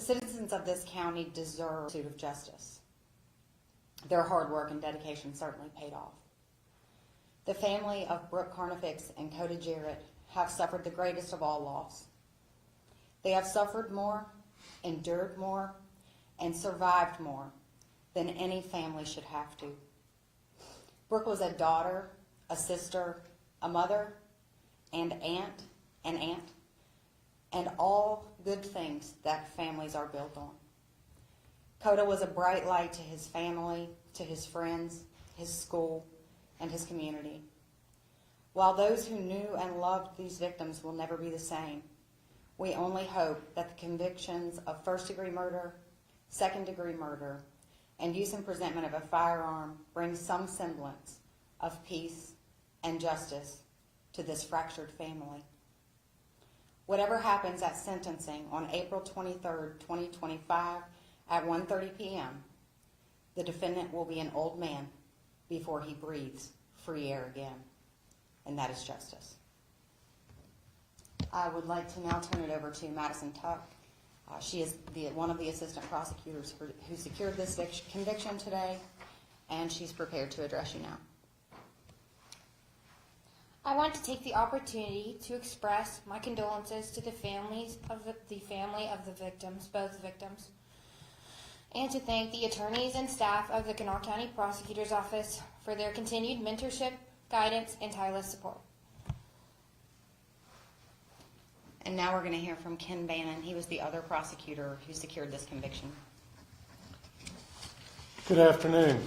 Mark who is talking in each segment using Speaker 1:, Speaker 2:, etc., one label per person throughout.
Speaker 1: citizens of this county deserve pursuit of justice. Their hard work and dedication certainly paid off. The family of Brooke Carnifex and Coda Jarrett have suffered the greatest of all loss. They have suffered more, endured more, and survived more than any family should have to. Brooke was a daughter, a sister, a mother, and aunt, and all good things that families are built on. Coda was a bright light to his family, to his friends, his school, and his community. While those who knew and loved these victims will never be the same, we only hope that the convictions of first-degree murder, second-degree murder, and use and presentment of a firearm bring some semblance of peace and justice to this fractured family. Whatever happens at sentencing on April 23rd, 2025 at 1:30 p.m., the defendant will be an old man before he breathes free air again, and that is justice. I would like to now turn it over to Madison Tuck. She is one of the assistant prosecutors who secured this conviction today, and she's prepared to address you now.
Speaker 2: I want to take the opportunity to express my condolences to the families of the victims, both victims, and to thank the attorneys and staff of the Kanawha County Prosecutor's Office for their continued mentorship, guidance, and tireless support.
Speaker 1: And now we're going to hear from Ken Bannon. He was the other prosecutor who secured this conviction.
Speaker 3: Good afternoon.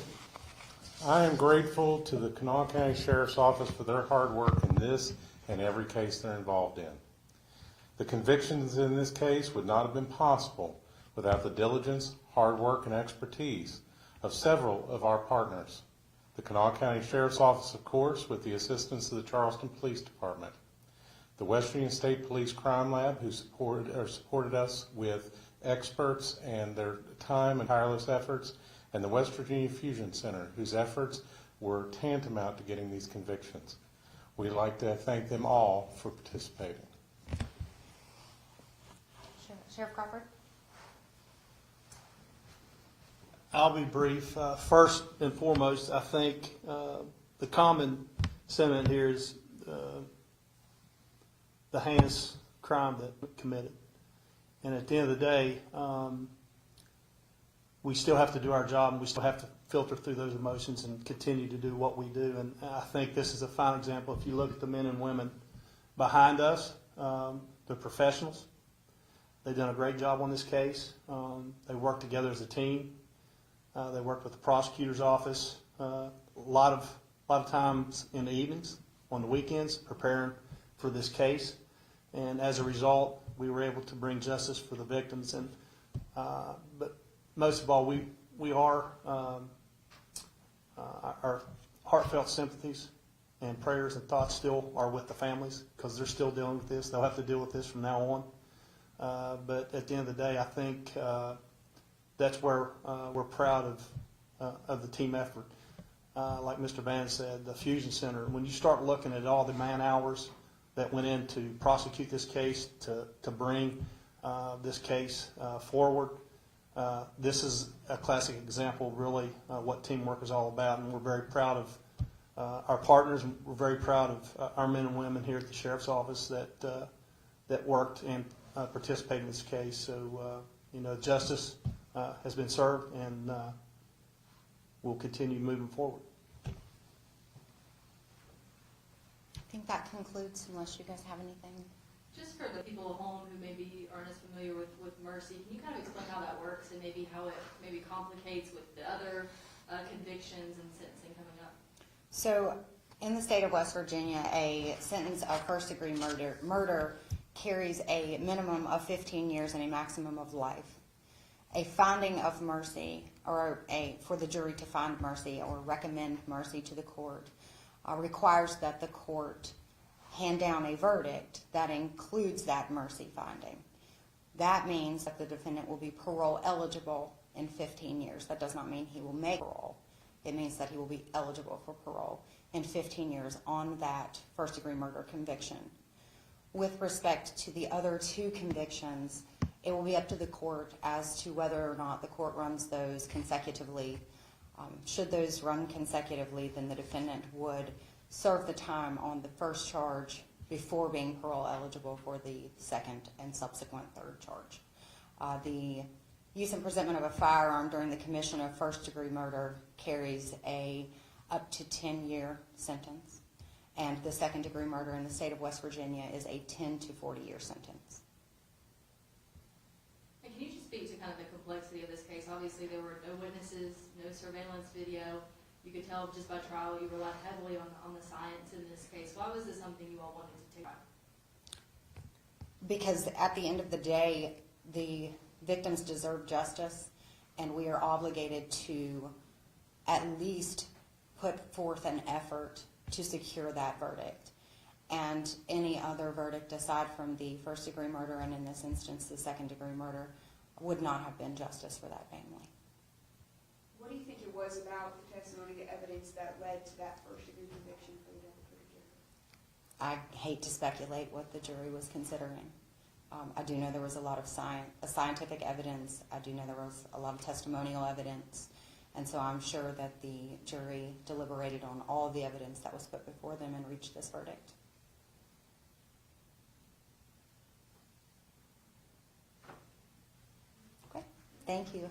Speaker 3: I am grateful to the Kanawha County Sheriff's Office for their hard work in this and every case they're involved in. The convictions in this case would not have been possible without the diligence, hard work, and expertise of several of our partners. The Kanawha County Sheriff's Office, of course, with the assistance of the Charleston Police Department. The West Virginia State Police Crime Lab, who supported us with experts and their time and tireless efforts, and the West Virginia Fusion Center, whose efforts were tantamount to getting these convictions. We'd like to thank them all for participating.
Speaker 1: Sheriff Crawford?
Speaker 4: I'll be brief. First and foremost, I think the common sentiment here is the heinous crime that was committed. And at the end of the day, we still have to do our job, and we still have to filter through those emotions and continue to do what we do. And I think this is a fine example. If you look at the men and women behind us, they're professionals. They've done a great job on this case. They work together as a team. They worked with the prosecutor's office a lot of times in the evenings, on the weekends, preparing for this case. And as a result, we were able to bring justice for the victims. And but most of all, we are our heartfelt sympathies and prayers and thoughts still are with the families, because they're still dealing with this. They'll have to deal with this from now on. But at the end of the day, I think that's where we're proud of the team effort. Like Mr. Van said, the Fusion Center, when you start looking at all the man hours that went in to prosecute this case, to bring this case forward, this is a classic example of really what teamwork is all about, and we're very proud of our partners, and we're very proud of our men and women here at the Sheriff's Office that worked and participated in this case. So, justice has been served, and we'll continue moving forward.
Speaker 1: I think that concludes, unless you guys have anything.
Speaker 5: Just for the people at home who maybe aren't as familiar with mercy, can you kind of explain how that works and maybe how it maybe complicates with the other convictions and sentencing coming up?
Speaker 1: So, in the state of West Virginia, a sentence of first-degree murder carries a minimum of 15 years and a maximum of life. A finding of mercy, or for the jury to find mercy or recommend mercy to the court, requires that the court hand down a verdict that includes that mercy finding. That means that the defendant will be parole eligible in 15 years. That does not mean he will make parole. It means that he will be eligible for parole in 15 years on that first-degree murder conviction. With respect to the other two convictions, It will be up to the court as to whether or not the court runs those consecutively. Should those run consecutively, then the defendant would serve the time on the first charge before being parole eligible for the second and subsequent third charge. The use and presentment of a firearm during the commission of first-degree murder carries a up to 10-year sentence, and the second-degree murder in the state of West Virginia is a 10 to 40-year sentence.
Speaker 5: And can you just speak to kind of the complexity of this case? Obviously, there were no witnesses, no surveillance video. You could tell just by trial you relied heavily on the science in this case. Why was this something you all wanted to take on?
Speaker 1: Because at the end of the day, the victims deserve justice, and we are obligated to at least put forth an effort to secure that verdict. And any other verdict aside from the first-degree murder, and in this instance the second-degree murder, would not have been justice for that family.
Speaker 6: What do you think it was about the testimony, the evidence that led to that first-degree conviction for the jury?
Speaker 1: I hate to speculate what the jury was considering. I do know there was a lot of scientific evidence. I do know there was a lot of testimonial evidence. And so I'm sure that the jury deliberated on all of the evidence that was put before them and reached this verdict. Okay, thank you.